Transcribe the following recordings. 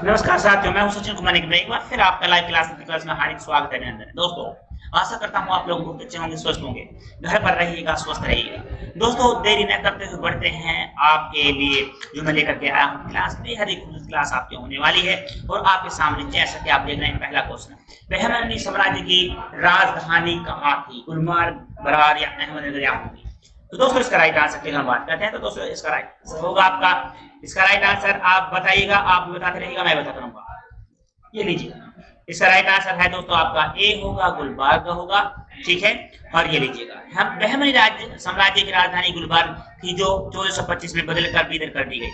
नमस्कार साथियों, मैं हूं सचिन कुमार। एक बार फिर आपका लाइव क्लास में हार्दिक स्वागत है। अभिनंदन दोस्तों, आशा करता हूं आप लोग बहुत अच्छे होंगे, स्वस्थ होंगे, घर पर रहिएगा, स्वस्थ रहिएगा। दोस्तों, देरी न करते हुए बढ़ते हैं आपके लिए जो मैं लेकर के आया हूं क्लास। बेहद ही खूबसूरत क्लास आपके होने वाली है और आपके सामने जैसा कि आप देख रहे हैं, पहला क्वेश्चन, बहमनी साम्राज्य की राजधानी कहाँ थी? गुलमार्ग, बरार या अहमदनगर या होगी? तो दोस्तों, इसका राइट आंसर की हम बात करते हैं तो दोस्तों इसका राइट आंसर होगा आपका, इसका राइट आंसर आप बताइएगा, आप भी बताते रहिएगा, मैं बताता रहूंगा। ये लीजिए, इसका राइट आंसर है दोस्तों आपका ए होगा, गुलबर्ग होगा। ठीक है, और ये लीजिएगा, हम बहमनी साम्राज्य की राजधानी गुलबर्ग थी जो 1425 में बदल कर बीदर कर दी गई।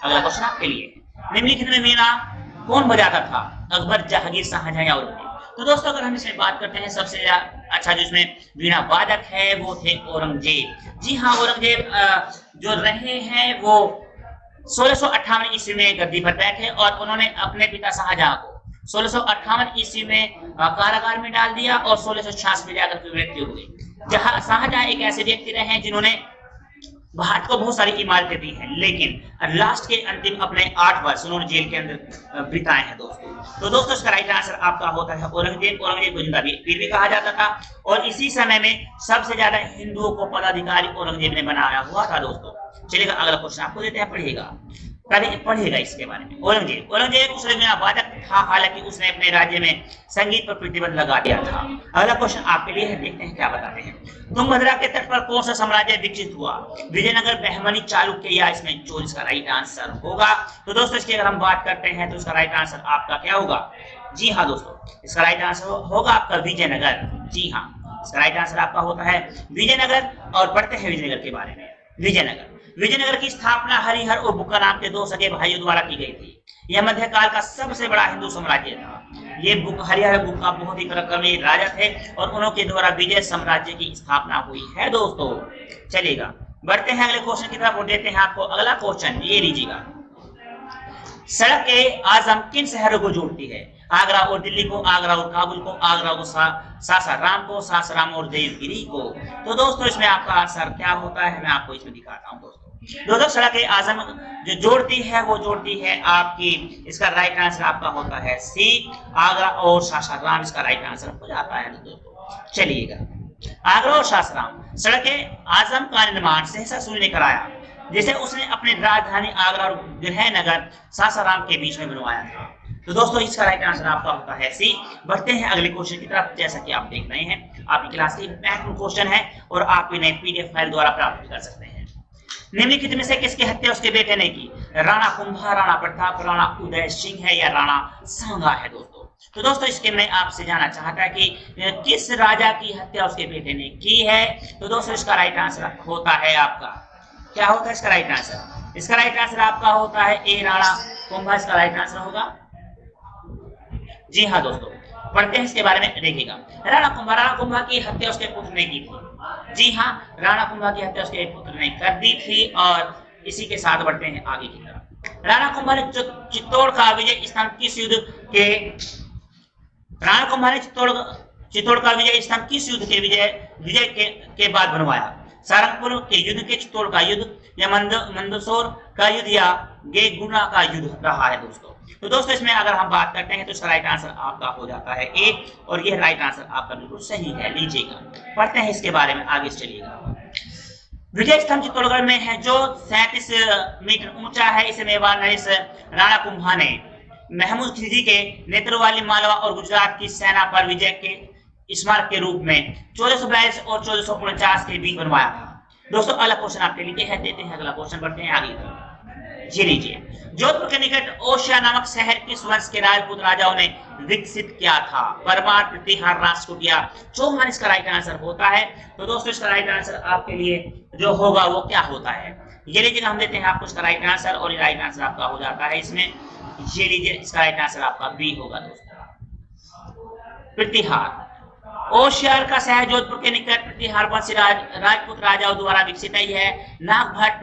अगला क्वेश्चन आपके लिए, निम्नलिखित में वीणा कौन बजाता था? अकबर, जहांगीर, शाहजहां या औरंगजेब? तो दोस्तों, अगर हम इसमें बात करते हैं, सबसे अच्छा जो इसमें वीणा वादक है वो थे औरंगजेब। जी हाँ, औरंगजेब जो रहे हैं वो 1658 ईस्वी में गद्दी पर बैठे और उन्होंने अपने पिता शाहजहां को 1658 ईस्वी में कारागार में डाल दिया और 1666 में जाकर के मृत्यु हुई। जहां शाहजहां एक ऐसे व्यक्ति रहे हैं जिन्होंने भारत को बहुत सारी इमारतें दी हैं, लेकिन लास्ट के अंतिम अपने 8 वर्ष उन्होंने जेल के अंदर बिताए हैं दोस्तों। तो दोस्तों, इसका राइट आंसर आपका होता है औरंगजेब। औरंगजेब को जिंदा पीर भी कहा जाता था और इसी समय में सबसे ज्यादा हिंदुओं को पदाधिकारी औरंगजेब ने बनाया हुआ था दोस्तों। चलिएगा, अगला क्वेश्चन आपको देते हैं, पढ़िएगा, पढ़िएगा इसके बारे में। औरंगजेब उस समय वादक था, हालांकि उसने अपने राज्य में संगीत पर प्रतिबंध लगा दिया था। अगला क्वेश्चन आपके लिए है, देखते हैं क्या बताते हैं। तुंगभद्रा के तट पर कौन सा साम्राज्य विकसित हुआ? विजयनगर, बहमनी, चालुक्य या इसमें चोल? इसका राइट आंसर होगा। तो दोस्तों, इसकी अगर हम बात करते हैं तो इसका राइट आंसर आपका क्या होगा? जी हाँ दोस्तों, इसका राइट आंसर होगा आपका विजयनगर। जी हाँ, इसका राइट आंसर आपका होता है विजयनगर। और पढ़ते हैं विजयनगर के बारे में। विजयनगर की स्थापना हरिहर और बुक्का नाम के 2 सगे भाइयों द्वारा की गई थी। यह मध्यकाल का सबसे बड़ा हिंदू साम्राज्य था। ये हरिहर बुक्का बहुत ही पराक्रमी राजा थे और उनके द्वारा विजय साम्राज्य की स्थापना हुई है दोस्तों। चलिएगा, बढ़ते हैं अगले क्वेश्चन की तरफ और देते हैं आपको अगला क्वेश्चन। ये लीजिएगा, सड़क के आजम किन शहरों को जोड़ती है? आगरा और दिल्ली को, आगरा और काबुल को, आगरा और सासाराम को, सासाराम और देवगिरी को? तो दोस्तों, इसमें आपका आंसर क्या होता है, मैं आपको इसमें दिखाता हूं दोस्तों। सड़क आजम जो जोड़ती है वो जोड़ती है आपकी, इसका राइट आंसर आपका होता है सी, आगरा और सासाराम। इसका राइट आंसर हो जाता है दोस्तों। चलिएगा, आगरा और सासाराम सड़क आजम का निर्माण सहसा सूरी ने कराया, जिसे उसने अपने राजधानी आगरा और गृहनगर सासाराम के बीच में बनवाया था। तो दोस्तों, इसका राइट आंसर आपका होता है सी। बढ़ते हैं अगले क्वेश्चन की तरफ। जैसा कि आप देख रहे हैं, आपकी क्लास की महत्वपूर्ण क्वेश्चन है और आप इन्हें पीडीएफ फाइल द्वारा प्राप्त कर सकते हैं। निम्नलिखित में से किसकी हत्या उसके बेटे ने की? राणा कुंभा, राणा प्रताप, राणा उदय सिंह है या राणा सांगा है दोस्तों? तो दोस्तों, इसके मैं आपसे जानना चाहता कि किस राजा की हत्या उसके बेटे ने की है? तो दोस्तों, इसका राइट आंसर होता है आपका, क्या होता है इसका राइट आंसर? इसका राइट आंसर आपका होता है ए, राणा कुंभा। इसका राइट आंसर होगा। जी हाँ दोस्तों, पढ़ते हैं इसके बारे में, देखिएगा। राणा कुंभा की हत्या उसके पुत्र ने की थी। जी हाँ, राणा कुंभा की हत्या उसके पुत्र ने कर दी थी। और इसी के साथ बढ़ते हैं आगे की तरफ। राणा कुंभा ने चित्तौड़ का विजय स्तंभ किस युद्ध के राणा कुंभा ने चित्तौड़ का विजय स्तंभ किस युद्ध के विजय के बाद बनवाया? सारंगपुर के युद्ध के, चित्तौड़ का युद्ध या मंदसौर का युद्ध या गेगुना का युद्ध रहा है दोस्तों? तो दोस्तों, इसमें अगर हम बात करते हैं तो इसका राइट आंसर आपका हो जाता है ए, और यह राइट आंसर आपका बिल्कुल सही है। लीजिएगा, पढ़ते हैं इसके बारे में, आगे चलिएगा। विजय स्तंभ चित्तौड़गढ़ में है जो 37 मीटर ऊंचा है। इसे मेवाड़ नरेश राणा कुंभा ने महमूद खिलजी के नेतृत्व वाली मालवा और गुजरात की सेना पर विजय के स्मारक के रूप में 1442 और 1449 के बीच बनवाया था दोस्तों। अगला क्वेश्चन आपके लिए है, देते हैं अगला क्वेश्चन, बढ़ते हैं आगे। जी लीजिए, जोधपुर के निकट ओशिया नामक शहर किस वंश के राजपूत राजाओं ने विकसित किया था? परमार, प्रतिहार, राष्ट्रकूट, चौहान? इसका राइट आंसर होता है। तो दोस्तों, इसका राइट आंसर आपके लिए जो होगा वो क्या होता है? ये लीजिए, हम देते हैं आपको इसका राइट आंसर, और ये राइट आंसर आपका हो जाता है इसमें। ये लीजिए, इसका राइट आंसर आपका बी होगा दोस्तों, प्रतिहार। ओशियार का शहर जोधपुर के निकट प्रतिहार वंशी राजपूत राजाओं द्वारा विकसित है। नागभट्ट,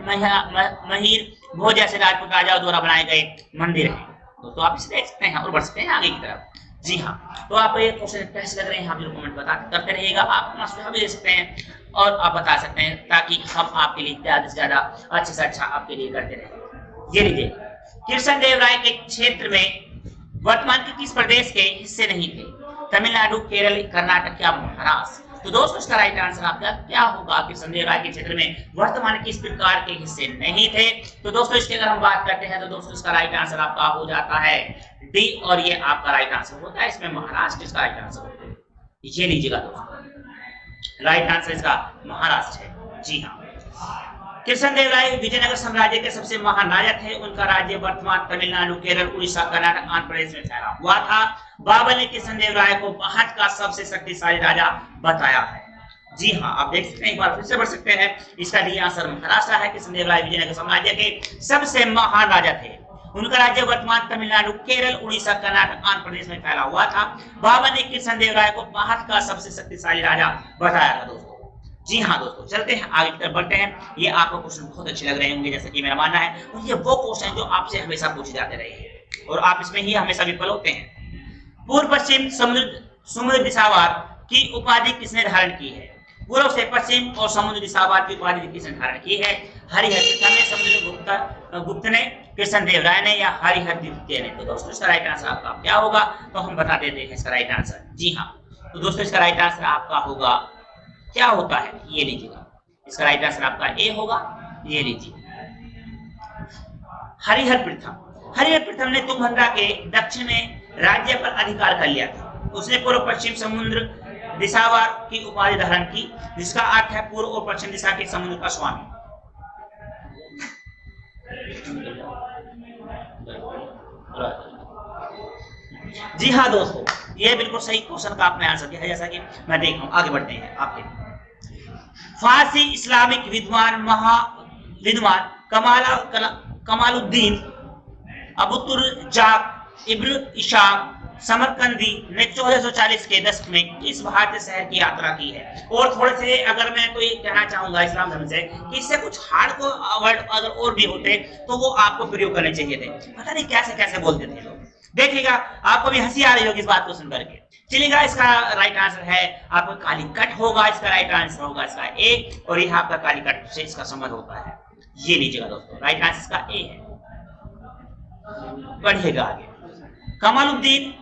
महिर, भोज जैसे राजपूत राजाओं द्वारा बनाए गए मंदिर है। तो आप इसे देख सकते हैं और बढ़ सकते हैं आगे की तरफ। जी हाँ, तो आप ये क्वेश्चन कैसे लग रहे हैं आप जरूर कमेंट करते रहिएगा। आप अपना सुझाव भी दे सकते हैं और आप बता सकते हैं, ताकि हम आपके लिए ज्यादा से ज्यादा अच्छे से अच्छा आपके लिए करते रहें। ये लीजिए, कृष्ण देव राय के क्षेत्र में वर्तमान के किस प्रदेश के हिस्से नहीं थे? तमिलनाडु, केरल, कर्नाटक या महाराष्ट्र? तो दोस्तों इसका राइट आंसर आपका क्या होगा कि कृष्णदेव राय के क्षेत्र में वर्तमान किस प्रकार के हिस्से नहीं थे? तो दोस्तों इसकी अगर हम बात करते हैं तो दोस्तों इसका राइट आंसर आपका हो जाता है डी, और ये आपका राइट आंसर होता है। इसमें महाराष्ट्र इसका राइट आंसर होता है, ये लीजिएगा दोस्तों, राइट आंसर इसका महाराष्ट्र है। जी हाँ, कृष्णदेव राय विजयनगर साम्राज्य के सबसे महान राजा थे। उनका राज्य वर्तमान तमिलनाडु, केरल, उड़ीसा, कर्नाटक, आंध्र प्रदेश में फैला हुआ था। बाबर ने कृष्णदेव राय को भारत का सबसे शक्तिशाली राजा बताया है। जी हाँ, आप देख सकते हैं, एक बार फिर से पढ़ सकते हैं, इसका डी आंसर महाराष्ट्र है। कृष्णदेव राय विजयनगर साम्राज्य के सबसे महान राजा थे। उनका राज्य वर्तमान तमिलनाडु, केरल, उड़ीसा, कर्नाटक, आंध्र प्रदेश में फैला हुआ था। बाबर ने कृष्णदेव राय को भारत का सबसे शक्तिशाली राजा बताया था दोस्तों। जी हाँ दोस्तों, चलते हैं आगे की तरफ बढ़ते हैं। ये आपको क्वेश्चन बहुत अच्छे लग रहे होंगे जैसा कि मेरा मानना है, और ये वो क्वेश्चन जो आपसे हमेशा पूछे जाते रहे हैं और आप इसमें ही हमेशा विफल होते हैं। पूर्व पश्चिम समुद्र दिशावार की उपाधि किसने धारण की है? पूर्व से पश्चिम और समुद्र दिशावार की उपाधि किसने धारण की है? हरिहर प्रथम ने, समुद्र गुप्त ने, कृष्णदेव राय ने या हरिहर द्वितीय ने? तो दोस्तों इसका राइट आंसर आपका क्या होगा? तो हम बता देते हैं इसका राइट आंसर। जी हाँ, तो दोस्तों इसका राइट आंसर आपका होगा, क्या होता है ये लीजिएगा, इसका राइट आंसर आपका ए होगा, ये लीजिए, हरिहर प्रथम। हरिहर प्रथम ने तुंगभद्रा के दक्षिण में राज्य पर अधिकार कर लिया था। उसने पूर्व पश्चिम समुद्र दिशावार की उपाधि धारण की, जिसका अर्थ है पूर्व और पश्चिम दिशा के समुद्र का स्वामी। जी हाँ दोस्तों, ये बिल्कुल सही क्वेश्चन का आपने आंसर दिया है, जैसा कि मैं देख रहा हूं। आगे बढ़ते हैं आपके फारसी इस्लामिक विद्वान कमालुद्दीन अबुतुरजाक इब्न इशाक समरकंदी ने 1440 के दशक में किस भारतीय शहर की यात्रा की है? और थोड़े से अगर मैं तो ये कहना चाहूंगा इस्लाम धर्म से कि इससे कुछ हार्ड को वर्ड अगर और भी होते तो वो आपको प्रयोग करने चाहिए थे। पता नहीं कैसे कैसे बोलते थे लोग। देखिएगा, आपको भी हंसी आ रही होगी इस बात को सुनकर के। चलिएगा, इसका राइट आंसर है आपका कालीकट होगा। इसका राइट आंसर होगा इसका ए, और यह आपका कालीकट से इसका संबंध होता है। ये लीजिएगा दोस्तों, राइट आंसर इसका ए है। बढ़िएगा आगे। कमालुद्दीन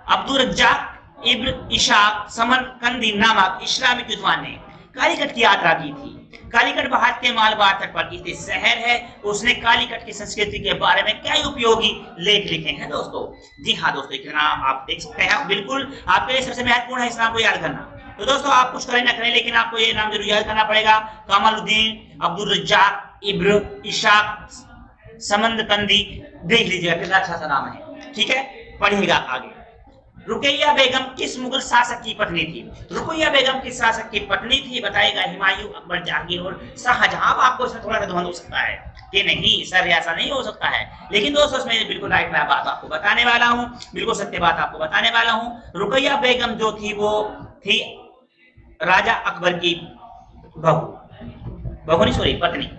अब्दुर्रज्जाक इब्न इशाक समरकंदी नामक इस्लामिक विद्वान ने कालीकट की यात्रा की थी। कालीकट भारत के मालवार तट पर स्थित शहर है। उसने कालीकट की संस्कृति के बारे में कई उपयोगी लेख लिखे हैं दोस्तों। जी हाँ दोस्तों, इतना आप देख सकते हैं, बिल्कुल आपके लिए सबसे महत्वपूर्ण है इस नाम को याद करना। तो दोस्तों आप कुछ करें ना करें, लेकिन आपको ये नाम जरूर याद करना पड़ेगा, कमालुद्दीन अब्दुर्रज्जाक इब्न इशाक समरकंदी। देख लीजिएगा कितना अच्छा सा नाम है, ठीक है। पढ़िएगा आगे। रुकैया बेगम किस मुगल शासक की पत्नी थी? रुकैया बेगम किस शासक की पत्नी थी? बताएगा हुमायूं, अकबर, जहांगीर और शाहजहां। आपको इसमें थोड़ा सा ध्वंद हो सकता है कि नहीं सर ऐसा नहीं हो सकता है, लेकिन दोस्तों इसमें बिल्कुल राइट मैं बात आपको बताने वाला हूं, बिल्कुल सत्य बात आपको बताने वाला हूं। रुकैया बेगम जो थी वो थी राजा अकबर की बहू नहीं, सॉरी, पत्नी।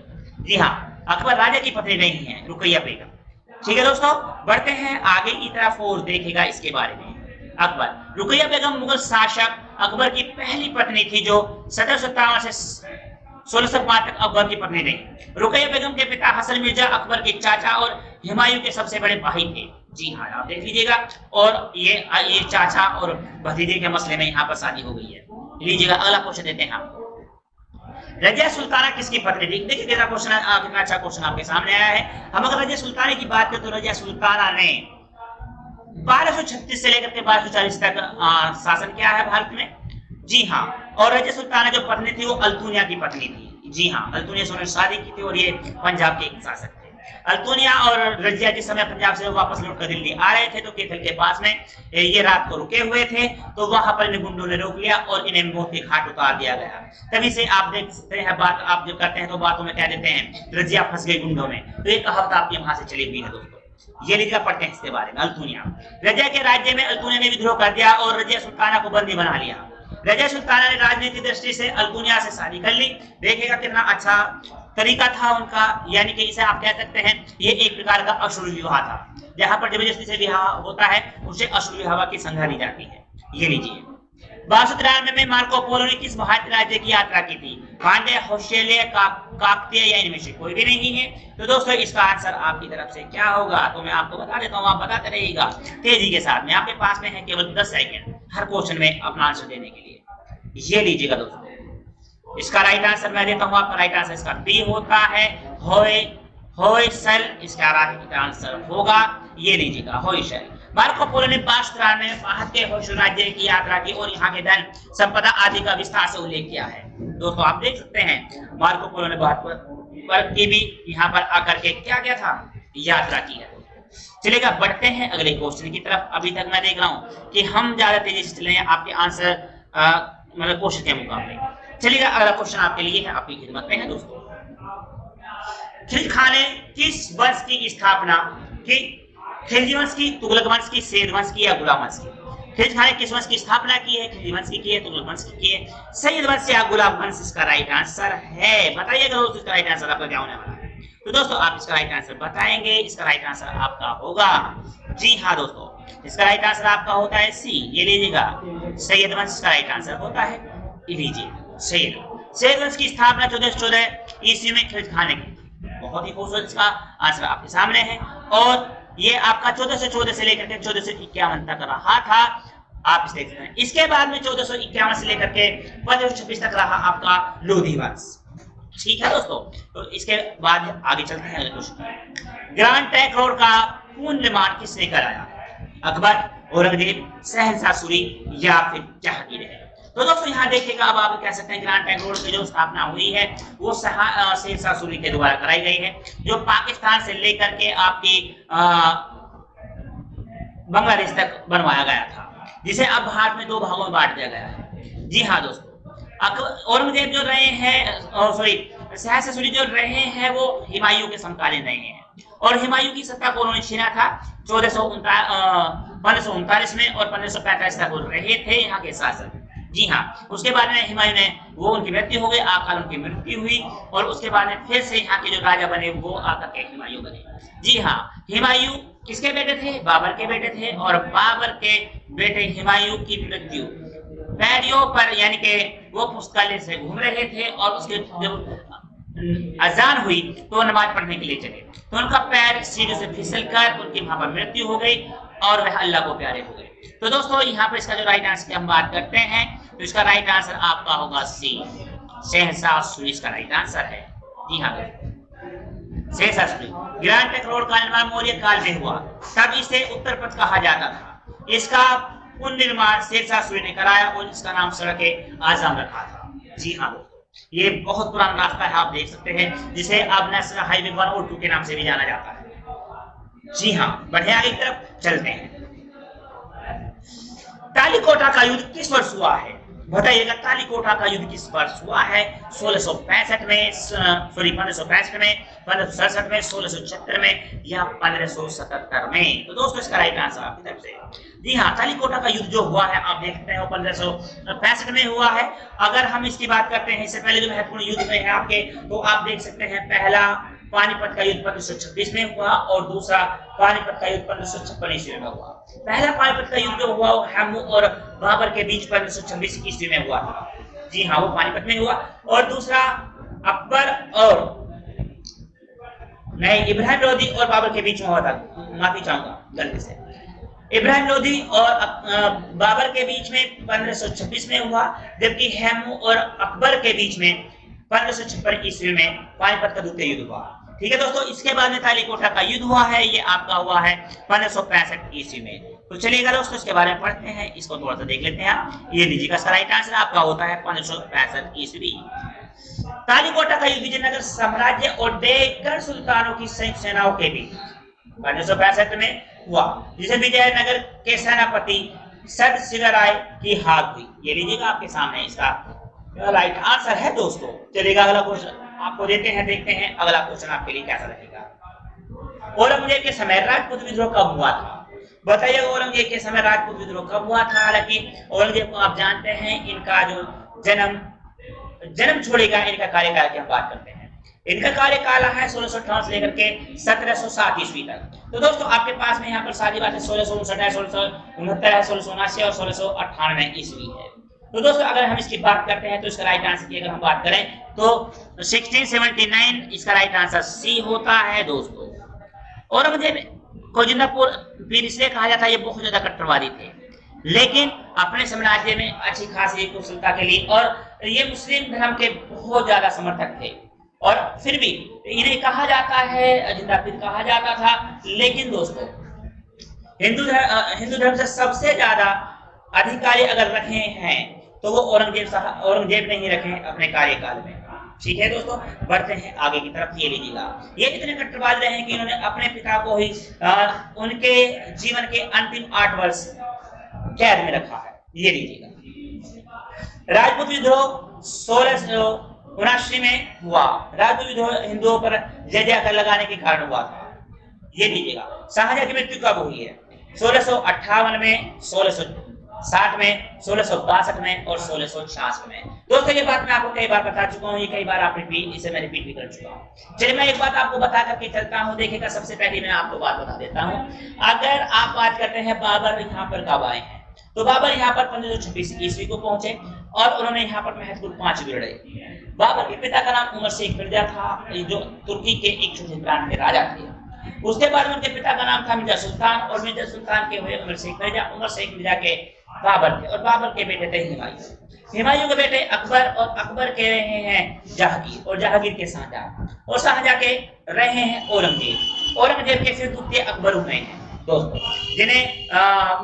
जी हाँ, अकबर राजा की पत्नी नहीं है रुकैया बेगम। ठीक है दोस्तों, बढ़ते हैं आगे की तरफ और देखेगा इसके बारे में। अकबर, रुकैया बेगम मुगल शासक अकबर की पहली पत्नी थी जो 1757 से 1605 तक अकबर की पत्नी रही। रुकैया बेगम के पिता हसन मिर्जा अकबर के चाचा और हुमायूं के सबसे बड़े भाई थे। जी हाँ, आप देख लीजिएगा, और ये चाचा और भतीजे के मसले में यहाँ पर शादी हो गई है। लीजिएगा अगला क्वेश्चन देते हैं आपको। रजिया सुल्ताना किसकी पत्नी थी? देखिए कितना क्वेश्चन, कितना अच्छा क्वेश्चन आपके सामने आया है। हम अगर रजिया सुल्ताना की बात करें तो रजिया सुल्ताना ने 1236 से लेकर के 1240 तक शासन किया है भारत में। जी हाँ, और रजिया सुल्ताना जो पत्नी थी वो अल्तुनिया की पत्नी थी। जी हाँ, अल्तुनिया से उन्होंने शादी की थी और ये पंजाब के एक शासक थे। अल्तुनिया और रजिया जिस समय पंजाब से वापस लौटकर दिल्ली आ रहे थे तो कैथल के पास में ये रात को रुके हुए थे, तो वहां पर इन्हें गुंडों ने रोक लिया और इन्हें मौत के घाट उतार दिया गया। तभी से आप देख सकते हैं, बात आप जो करते हैं तो बातों में कह देते हैं रजिया फंस गई गुंडों में, तो ये कहावत आपकी वहां से चली हुई है दोस्तों। ये लीजिएगा, पढ़ते हैं इसके बारे में। अल्तुनिया, रजिया के राज्य में अल्तुनिया ने विद्रोह कर दिया और रजिया सुल्ताना को बंदी बना लिया। रजिया सुल्ताना ने राजनीतिक दृष्टि से अल्तुनिया से शादी कर ली। देखिएगा कितना अच्छा तरीका था उनका, यानी कि इसे आप कह सकते हैं ये एक प्रकार का अश्रू विवाह था। जहां पर जबरदस्ती से विवाह होता है उसे अश्रू विवाह की संज्ञा दी जाती है। ये लीजिए, 1293 में मार्को पोलो ने किस भारतीय राज्य की यात्रा की थी? पांड्य, होशेले, काकतीय या इनमें से कोई भी नहीं है। तो दोस्तों इसका आंसर आपकी तरफ से क्या होगा, तो मैं आपको बता देता हूँ, आप बताते रहिएगा तेजी के साथ में। आपके पास में है केवल 10 सेकंड हर क्वेश्चन में अपना आंसर देने के लिए। ये लीजिएगा दोस्तों, इसका राइट आंसर मैं देता हूँ आपका राइट आंसर इसका बी होता है, होयसल इसका राइट आंसर होगा। ये लीजिएगा होयसल। मार्को पोलो ने 1293 में भारतीय होशल राज्य की यात्रा की और यहाँ के धन संपदा आदि का विस्तार से उल्लेख किया है। दोस्तों आप देख सकते हैं मार्को पोलो ने भारत की भी यहाँ पर आकर के क्या किया था, यात्रा की है। चलिएगा बढ़ते हैं अगले क्वेश्चन की तरफ। अभी तक मैं देख रहा हूँ कि हम ज्यादा तेजी से चले आपके आंसर मतलब क्वेश्चन के मुकाबले। चलिएगा अगला क्वेश्चन आपके लिए है, आपकी खिदमत में है दोस्तों। खिलजी ने किस वंश की स्थापना की? खिलजी वंश की, तुगलक वंश की, सैयद वंश की या गुलाम वंश की? खिलजी ने किस वंश की स्थापना की है? खिलजी वंश की है, तुगलक वंश की है, सैयद वंश या गुलाम वंश? इसका राइट आंसर है, बताइएगा दोस्तों इसका राइट आंसर आपका क्या होने वाला है। तो दोस्तों आप इसका राइट आंसर बताएंगे, इसका राइट आंसर आपका होगा, जी हाँ दोस्तों, इसका राइट आंसर आपका होता है सी। ये लीजिएगा सैयद वंश का राइट आंसर होता है, ये लीजिए सैयद वंश की स्थापना 1414 ईस्वी में खिलजी खान ने की। बहुत ही खूबसूरत इसका आंसर आपके सामने है और ये आपका 1414 से लेकर के 1451 तक रहा था, आप इसे देख सकते हैं। इसके बाद में 1451 से लेकर के 1526 तक रहा आपका लोधी वंश। ठीक है दोस्तों, तो इसके बाद आगे चलते हैं अगले क्वेश्चन। ग्रैंड ट्रंक रोड का पुनर्निर्माण किसने कराया? अकबर, औरंगजेब, शहंशाह सूरी या फिर जहांगीर है? तो दोस्तों यहाँ देखिएगा, अब आप कह सकते हैं ग्रैंड ट्रंक रोड की जो स्थापना हुई है वो शहंशाह सूरी के द्वारा कराई गई है, जो पाकिस्तान से लेकर के आपकी बांग्लादेश तक बनवाया गया था, जिसे अब भारत में 2 भागों में बांट दिया गया है। जी हाँ दोस्तों, औरंगजेब जो रहे हैं, सॉरी शहंशाह सूरी जो रहे हैं वो हुमायूं के समकालीन रहे हैं और हुमायूं की सत्ता को उन्होंने छीना था 1539 में और 1545 तक वो रहे थे यहाँ के शासक। जी हाँ, उसके बाद में हुमायूं ने वो उनकी मृत्यु हो गई, आकाल उनकी मृत्यु हुई और उसके बाद में फिर से यहाँ के जो राजा बने वो आकर के हुमायूं बने। जी हाँ, हुमायूं किसके बेटे थे? बाबर के बेटे थे और बाबर के बेटे हुमायूं की मृत्यु पैरियों पर यानी कि वो पुस्तकालय से घूम रहे थे और उसके जब अजान हुई तो नमाज पढ़ने के लिए चले तो उनका पैर सीढ़ी से फिसल कर उनकी वहां पर मृत्यु हो गई और वह अल्लाह को प्यारे हो गए। तो दोस्तों यहाँ पर इसका जो राइट आंसर की हम बात करते हैं तो इसका राइट आंसर आपका होगा सी, शहंशाह सूरी इसका राइट आंसर है। जी हाँ, शहंशाह सूरी। ग्रैंड ट्रंक रोड का निर्माण मौर्य काल में हुआ, तब इसे उत्तर पथ कहा जाता था। इसका पुनर्निर्माण शहंशाह सूरी ने कराया और इसका नाम सड़क आजम रखा था। जी हाँ दोस्तों, ये बहुत पुराना रास्ता है, आप देख सकते हैं, जिसे अब नेशनल हाईवे 1 और 2 के नाम से भी जाना जाता है। जी हाँ, बढ़े आगे की तरफ चलते हैं। तालीकोटा का युद्ध किस वर्ष हुआ है? बताइएगा, तालीकोटा का युद्ध किस वर्ष हुआ है? 1665 में, सॉरी 1565 में, 1567 में, 1676 में या 1577 में? तो दोस्तों इसका राइट आंसर आपकी तरफ से जी हाँ, तालीकोटा का युद्ध जो हुआ है आप देखते हैं 1565 में हुआ है। अगर हम इसकी बात करते हैं, इससे पहले जो महत्वपूर्ण युद्ध में है आपके, तो आप देख सकते हैं पहला पानीपत का युद्ध 1526 में हुआ और दूसरा पानीपत का युद्ध 1556 ईस्वी में हुआ। पहला पानीपत का युद्ध जो हुआ वो हमू और बाबर के बीच 1526 ईस्वी में हुआ था। जी हाँ, वो पानीपत में हुआ और दूसरा अकबर और नहीं इब्राहिम लोधी और बाबर के बीच में हुआ था। माफी चाहूंगा गलती से, इब्राहिम लोधी और बाबर के बीच में 1526 में हुआ, जबकि हेमू और अकबर के बीच में 1556 ईस्वी में पानीपत का द्वितीय युद्ध हुआ। ठीक है दोस्तों, इसके बाद में तालीकोटा का युद्ध हुआ है, ये आपका हुआ है 1565 ईस्वी में। तो चलिएगा दोस्तों इसके बारे में पढ़ते हैं, इसको थोड़ा सा देख लेते हैं। ये लीजिएगा, इसका राइट आंसर आपका होता है 1565 ईस्वी। तालीकोटा का युद्ध विजयनगर साम्राज्य और डेक्कन सुल्तानों की संयुक्त सेनाओं के बीच 1565 में हुआ, जिसे विजयनगर के सेनापति सद सिंगराय की हार हुई। ये लीजिएगा आपके सामने इसका राइट आंसर है दोस्तों। चलिएगा अगला क्वेश्चन आपको देते हैं, देखते हैं अगला क्वेश्चन आपके लिए कैसा रहेगा। औरंगजेब के समय राजपूत विद्रोह कब हुआ था? बताइएगा, औरंगजेब के समय राजपूत विद्रोह कब हुआ था? हालांकि औरंगजेब को आप जानते हैं, इनका जो जन्म छोड़ेगा इनका कार्यकाल की हम बात करते हैं। इनका कार्यकाल है 1658 से लेकर के 1707 ईस्वी तक। तो दोस्तों आपके पास में यहाँ पर सारी बातें 1659 है, 1669 है, 1679 और 1698 ईस्वी है। तो दोस्तों अगर हम इसकी बात करते हैं तो इसका राइट आंसर की अगर हम बात करें तो 1679 इसका राइट आंसर सी होता है दोस्तों। औरंगजेब को जिंदापुर पीर इसलिए कहा जाता है, ये बहुत ज्यादा कट्टरवादी थे, लेकिन अपने साम्राज्य में अच्छी खासी कुशलता के लिए, और ये मुस्लिम धर्म के बहुत ज्यादा समर्थक थे, और फिर भी इन्हें कहा जाता है जिंदा पीर कहा जाता था। लेकिन दोस्तों हिंदू धर्म से सबसे ज्यादा अधिकारी अगर रखे हैं तो वो औरंगजेब ने ही रखे अपने कार्यकाल में। ठीक है दोस्तों, बढ़ते हैं आगे की तरफ। ये लीजिएगा, ये इतने कट्टरवाद रहे हैं कि इन्होंने अपने पिता को ही उनके जीवन के अंतिम 8 वर्ष कैद में रखा है। ये लीजिएगा, राजपूत विद्रोह 1679 में हुआ। राजपूत विद्रोह हिंदुओं पर जजिया कर लगाने के कारण हुआ था। ये लीजिएगा, शाहजहां की मृत्यु कब हुई है? 1658 में, 1660 में, 1662 में और 1666 में। दोस्तों ये बात मैं आपको कई बार बता चुका हूँ, ये कई बार आप इसे मैं रिपीट भी कर चुका हूँ। चलिए मैं एक बात आपको बता करके चलता हूँ। देखिएगा, सबसे पहले मैं आपको बात बता देता हूँ। अगर आप बात करते हैं बाबर यहाँ पर कब आए हैं, तो बाबर यहाँ पर 1526 ईस्वी को पहुंचे और उन्होंने यहाँ पर महत्वपूर्ण 5 लड़े। बाबर के पिता का नाम उमर शेख मिर्जा था, जो तुर्की के एक छोटे प्रांत के राजा थे। उसके बाद उनके पिता का नाम था मिर्जा सुल्तान, और मिर्जा सुल्तान के हुए उमर शेख मिर्जा के बाबर थे, और बाबर के बेटे थे हुमायूं। हुमायूं के बेटे अकबर, और अकबर के रहे हैं जहांगीर, और जहांगीर के शाहजहां, और शाहजहां के रहे हैं औरंगजेब। औरंगजेब के फिर दूसरे अकबर हुए हैं दोस्तों, जिन्हें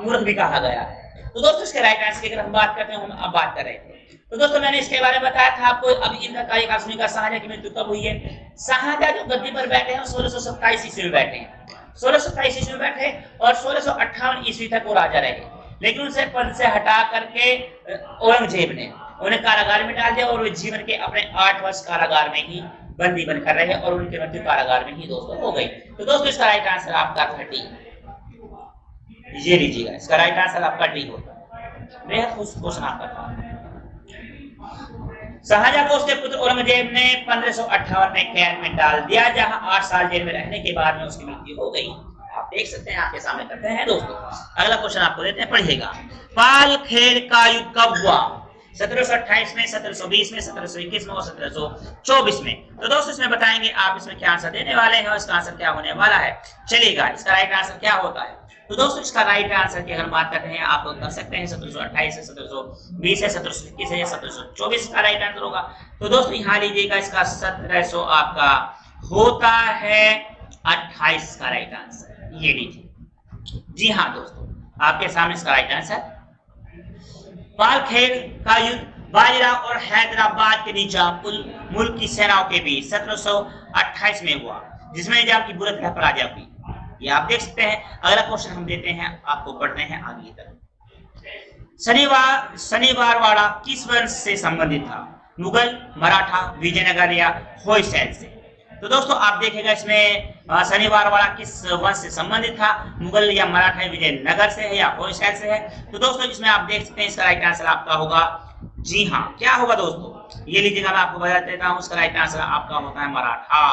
मूर्ख भी कहा गया है। तो दोस्तों इसके राइट आंसर की अगर हम बात करते हैं, हम अब बात कर रहे थे। तो दोस्तों मैंने इसके बारे में बताया था आपको। अब इनका कार्यकाल सुनिएगा, शाहजहां की मृत्यु कब हुई है? शाहजहां जो गद्दी पर बैठे हैं 1627 ईस्वी में बैठे हैं, 1627 ईस्वी में बैठे और 1658 ईस्वी तक वो राजा रहे। लेकिन उनसे पद से हटा करके औरंगजेब ने उन्हें कारागार में डाल दिया, और वे जीवन के अपने 8 वर्ष कारागार में ही बंदी बनकर रहे, और उनकी मृत्यु कारागार में ही दोस्तों हो गई। तो दोस्तों इसका राइट आंसर आपका 30। ये लीजिएगा, इसका राइट आंसर आपका डी होगा। बेहद खुश क्वेश्चन आपका था। शाहजहां को उसके पुत्र औरंगजेब ने 1558 में कैद में डाल दिया, जहां 8 साल जेल में रहने के बाद में उसकी मृत्यु हो गई। आप देख सकते हैं, आपके सामने करते हैं दोस्तों। अगला क्वेश्चन आपको देते हैं, पढ़िएगा। पालखेड़ का युद्ध कब हुआ? 1728 में, 1720 में, 1721 में और 1724 में। तो दोस्तों इसमें बताएंगे आप इसमें क्या आंसर देने वाले हैं और इसका आंसर क्या होने वाला है। चलिएगा, इसका राइट आंसर क्या होता है? तो दोस्तों इसका राइट आंसर की अगर बात करते हैं, आप कर सकते हैं 1728 है, 1720 है, 1721 है या 1724 का राइट आंसर होगा। तो दोस्तों यहाँ लीजिएगा, इसका 1700 आपका होता है 28 का राइट आंसर। ये लीजिए, जी हाँ दोस्तों, आपके सामने इसका राइट आंसर। पालखेड़ का युद्ध बाजीराव और हैदराबाद के निजाम उल मुल्क की सेनाओं के बीच 1728 में हुआ, जिसमें निजाम की बुरी तरह पराजय हुई। ये आप देख सकते हैं। अगला क्वेश्चन हम देते हैं आपको, पढ़ते हैं आगे की तरफ। शनिवारवाड़ा किस वंश से संबंधित था? मुगल, मराठा, विजयनगर या होयसैल से? तो दोस्तों आप देखेगा इसमें शनिवारवाड़ा किस वंश से संबंधित था? मुगल या मराठा, विजयनगर से है या होयसैल से है? तो दोस्तों इसमें आप देख सकते हैं, इसका राइट आंसर आपका होगा, जी हाँ, क्या होगा दोस्तों? ये लीजिएगा, मैं आपको बता देता हूँ। इसका राइट आंसर आपका होता है मराठा।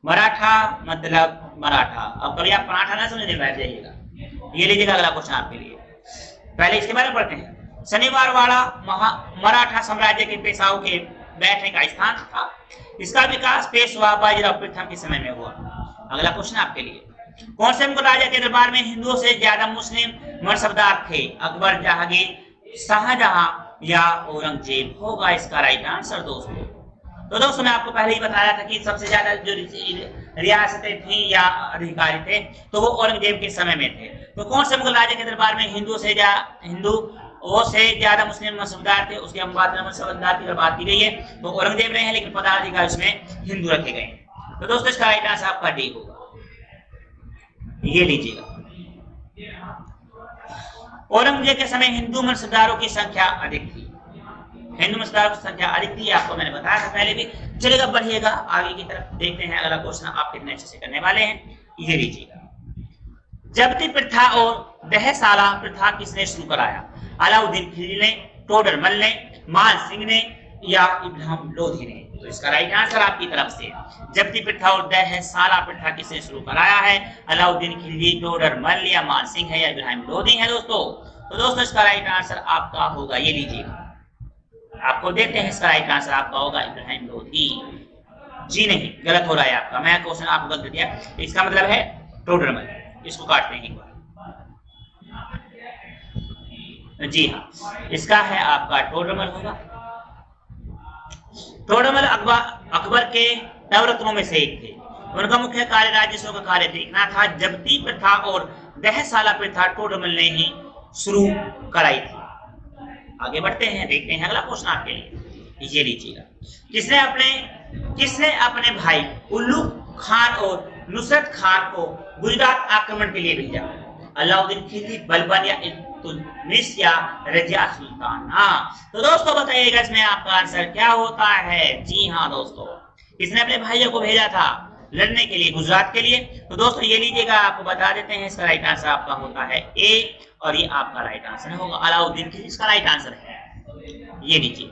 मराठा मतलब मराठा। अब कभी आप पराठा ना समझने बैठ जाइएगा। ये लीजिएगा अगला क्वेश्चन आपके लिए। पहले इसके बारे में पढ़ते हैं। शनिवारवाड़ा मराठा साम्राज्य के पेशवाओं के बैठने का स्थान था। इसका विकास पेशवा बाजीराव प्रथम के समय में हुआ। अगला क्वेश्चन आपके लिए, कौन से मुगल राजा के दरबार में हिंदुओं से ज्यादा मुस्लिम मनसबदार थे? अकबर, जहांगीर, शाहजहां या औरंगजेब होगा इसका राइट आंसर दोस्तों। तो दोस्तों मैं आपको पहले ही बताया था कि सबसे ज्यादा जो रियासतें थी या अधिकारी थे तो वो औरंगजेब के समय में थे। तो कौन से मुगल राजा के दरबार में हिंदुओं से ज्यादा मुस्लिम मनसबदार थे? उसके मनसबदार की बात की गई है तो औरंगजेब रहे हैं, लेकिन पदाधिकारी उसमें हिंदू रखे गए। तो दोस्तों इसका राइट आंसर आपका डी होगा। ये लीजिएगा, औरंगजेब के समय हिंदू मनसबदारों की संख्या अधिक थी। हिंदू मनसबदारों की संख्या अधिक थी, आपको मैंने बताया था पहले भी। चलेगा, बढ़िएगा आगे की तरफ, देखते हैं अगला क्वेश्चन आप कितने अच्छे से करने वाले हैं। ये लीजिएगा, जब्ती प्रथा और दहशाला प्रथा किसने शुरू कराया? अलाउद्दीन खिलजी ने, टोडरमल ने, मान सिंह ने या इब्राहिम लोधी ने? तो इसका राइट आंसर आपकी तरफ से जब्ती प्रथा और दह साला प्रथा किसने शुरू कराया है? अलाउद्दीन खिलजी, टोडरमल या मानसिंह है या इब्राहिम लोधी है दोस्तों। तो दोस्तों इसका राइट आंसर आपका होगा, ये लीजिएगा, आपको देते हैं, इसका राइट आंसर आपका होगा इब्राहिम लोधी। जी नहीं, गलत हो रहा है आपका, मैं क्वेश्चन आपको गलत दिया, इसका मतलब है टोडरमल। इसको काटते हैं एक बार। जी हाँ, इसका है आपका टोडरमल होगा। टोडरमल अकबर के नवरत्नों में से एक थे। उनका मुख्य कार्य राजस्व का कार्य देखना था। जब्ती प्रथा और दहसाला प्रथा टोडरमल ने ही शुरू कराई थी। आगे बढ़ते हैं, देखते हैं अगला क्वेश्चन आपके लिए, ये लीजिएगा। किसने अपने भाई उल्लू खान और नुसरत खान को गुजरात आक्रमण के लिए भेजा? अलाउद्दीन खिलजी, बलबन या इल्तुतमिश या रजिया सुल्ताना? तो दोस्तों बताइएगा इसमें आपका आंसर क्या होता है? जी हाँ दोस्तों, किसने अपने भाइयों को भेजा था लड़ने के लिए गुजरात के लिए? तो दोस्तों ये लीजिएगा, आपको बता देते हैं, इसका राइट आंसर आपका होता है ए, और ये आपका राइट आंसर होगा अलाउद्दीन खिलजी, इसका राइट आंसर है। ये लीजिए,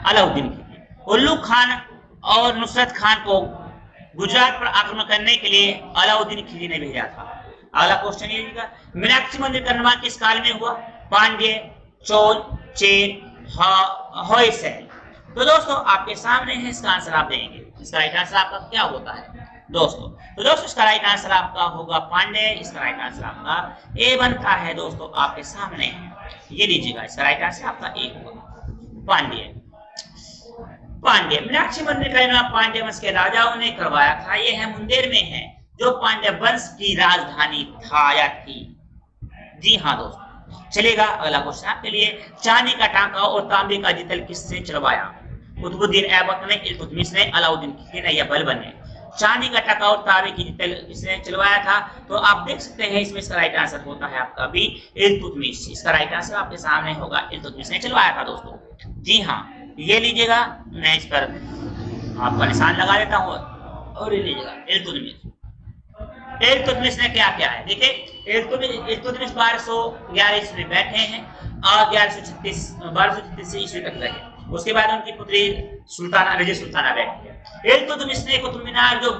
अलाउद्दीन खिलजी उल्लू खान और नुसरत खान को गुजरात पर आक्रमण करने के लिए अलाउद्दीन खिलजी ने भेजा था। अगला क्वेश्चन ये लीजिएगा, मीनाक्षी मंदिर का निर्माण किस काल में हुआ? पांड्य, चोल, चेर, होयसल? तो दोस्तों आपके सामने है, इसका आंसर आप देंगे। इसका राइट आंसर आपका क्या होता है दोस्तों? तो दोस्तों इसका राइट आंसर आपका होगा पांड्य, इसका राइट आंसर आपका ए बनता है दोस्तों, आपके सामने है। ये लीजिएगा, इसका राइट आंसर आपका ए होगा, पांड्य। पांड्य मीनाक्षी मंदिर का निर्माण पांड्य वंश के राजाओं ने करवाया था। यह है मुंदेर में है, जो पांड्य वंश की राजधानी था या थी। जी हाँ दोस्तों, चलेगा अगला क्वेश्चन आपके लिए। चांदी का टांका और तांबे का जितल किसने चलवाया? कुतुबुद्दीन ऐबक ने, इल्तुतमिश ने, अलाउद्दीन खिलजी ने या बलबन ने? चांदी का टांका और तांबे की जितल किसने चलवाया था? तो आप देख सकते हैं इसमें इसका राइट आंसर होता है आपका बी, इल्तुतमिश। इसका राइट आंसर आपके सामने होगा, इल्तुतमिश ने चलवाया था दोस्तों। जी हाँ, ये लीजिएगा, मैं इस पर आपका निशान लगा देता हूँ, और ये लीजिएगा इल्तुतमिश। इल्तुतमिश ने क्या किया है? देखिए इल्तुतमिश 1211 ईस्वी बैठे हैं और 1236 ईस्वी तक रहे। उसके बाद उनकी पुत्री सुल्ताना, रजिया सुल्ताना बैठी है। इल्तुतमिश ने कुतुब मीनार, जो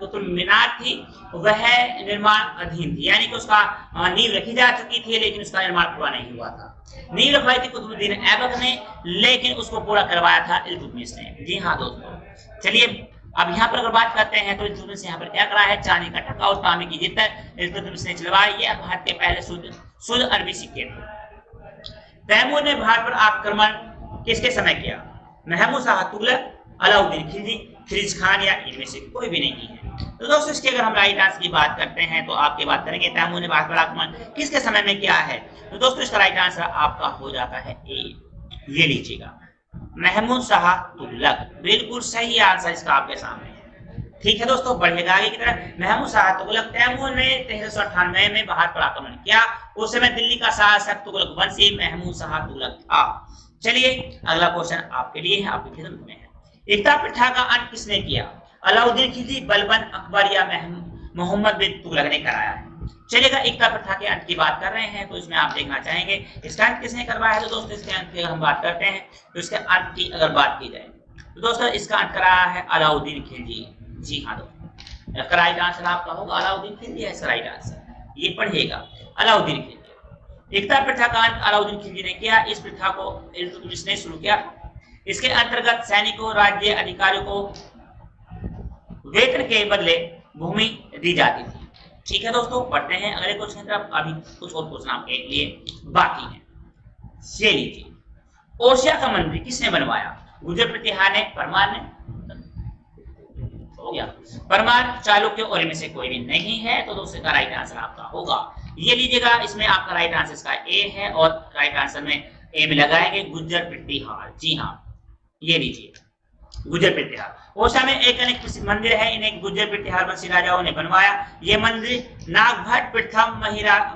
कुतुब मीनार थी वह निर्माण अधीन थी, यानी कि उसका नींव रखी जा चुकी थी, लेकिन उसका निर्माण पूरा नहीं हुआ था। नींव रखवाई थी कुतुबुद्दीन ऐबक ने, लेकिन उसको पूरा करवाया था इल्तुतमिश ने। जी हाँ दोस्तों, चलिए अब यहाँ पर अगर बात करते हैं तो इल्तुतमिश यहाँ पर क्या करा है? चांदी का टांका और तांबे की जितल इल्तुतमिश ने चलवाई। ये भारत के पहले शुद्ध अरबी सिक्के थे। तैमूर ने भारत पर आक्रमण किसके समय किया? महमूद शाह तुगलक, अलाउद्दीन खिलजी, खिलजी खान या इनमें से कोई भी नहीं है। तो दोस्तों इसके अगर हम राइट आंसर की बात करते हैं तो आपकी बात करेंगे तैमूर ने भारत पर आक्रमण किसके समय में किया है? तो दोस्तों इसका राइट आंसर आपका हो जाता है ए। ये लीजिएगा, महमूद शाह तुगलक, बिल्कुल सही आंसर इसका आपके सामने है। ठीक है दोस्तों, बढ़िएगा आगे की तरफ। महमूद शाह तुगलक, तैमूर ने 1398 में भारत पर आक्रमण किया। उस समय दिल्ली का शासक तुगलक वंशी महमूद शाह तुगलक था। चलिए अगला क्वेश्चन आपके लिए है, आपकी खिदमत में है। एकता प्रथा का अंत किसने किया? अलाउद्दीन खिलजी, बलबन, अकबर या मोहम्मद बिन तुगलक ने कराया है? चलिएगा, एकता प्रथा के अंत की बात कर रहे हैं तो इसमें आप देखना चाहेंगे इसका अंत किसने करवाया है? तो दोस्तों इसके अंत की अगर हम बात करते हैं तो इसके अंत की अगर बात की जाए तो दोस्तों इसका अंत कराया है अलाउद्दीन खिलजी। जी हाँ दोस्तों, इसका राइट आंसर आपका होगा अलाउद्दीन खिलजी, इसका राइट आंसर ये पढ़िएगा, अलाउद्दीन खिलजी। एकता प्रथा का अंत अलाउद्दीन खिलजी ने किया। इस प्रथा को इल्तुतमिश ने शुरू किया। इसके अंतर्गत सैनिकों, राज्य अधिकारियों को वेतन के बदले भूमि दी जाती थी। ठीक है दोस्तों, पढ़ते हैं अगले क्वेश्चन की तरफ। अभी कुछ और क्वेश्चन आपके लिए बाकी है। ये लीजिए, ओसिया का मंदिर किसने बनवाया? गुर्जर प्रतिहार ने, परमार ने? हो गया, परमार, चालुक्य और इनमें से कोई भी नहीं है। तो दोस्तों का राइट आंसर आपका होगा, ये लीजिएगा, इसमें आपका राइट आंसर इसका ए है और राइट आंसर में ए में लगाएंगे गुर्जर प्रतिहार। जी हाँ, ये लीजिए गुर्जर प्रतिहार। ओरछा में एक अनेक प्रसिद्ध मंदिर है, इन्हें गुर्जर प्रतिहार वंशी राजाओं ने बनवाया। ये मंदिर नागभट्ट प्रथम,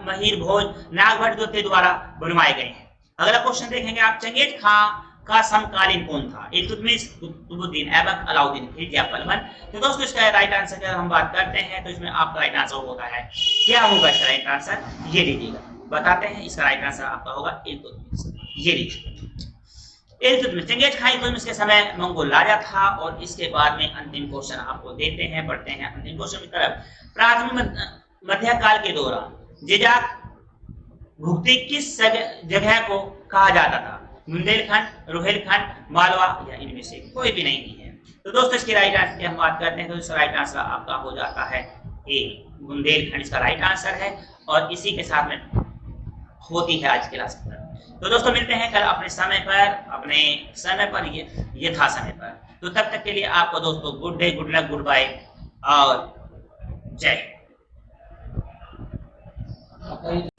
महिर भोज, नागभट्ट द्वितीय द्वारा बनवाए गए हैं। अगला क्वेश्चन देखेंगे आप, चंगेज खां का समकालीन कौन था? इल्तुतमिश, कुतुबुद्दीन ऐबक, अलाउद्दीन खिलजी या बलबन? तो दोस्तों इसका राइट आंसर की हम बात करते हैं तो इसमें आपका राइट आंसर होता है, क्या होगा इसका राइट आंसर? ये लीजिएगा, बताते हैं, इसका राइट आंसर आपका होगा इल्तुतमिश। ये लीजिए, इल्तुतमिश, चंगेज खान इल्तुतमिश के समय मंगोल राजा था। और इसके बाद में अंतिम क्वेश्चन आपको देते हैं, पढ़ते हैं अंतिम क्वेश्चन की तरफ। प्राथमिक मध्यकाल के दौरान जिजाक भुगती किस जगह को कहा जाता था? बुंदेलखंड, रोहिलखंड, मालवा या इनमें से कोई भी नहीं है। तो दोस्तों इसकी राइट आंसर की हम बात करते हैं तो इसका राइट आंसर आपका हो जाता है ए, बुंदेलखंड इसका राइट आंसर है। और इसी के साथ में होती है आज की क्लास खत्म। तो दोस्तों मिलते हैं कल अपने समय पर, यथा समय पर। तो तब तक के लिए आपको दोस्तों good day, good luck, goodbye और जय हिंद।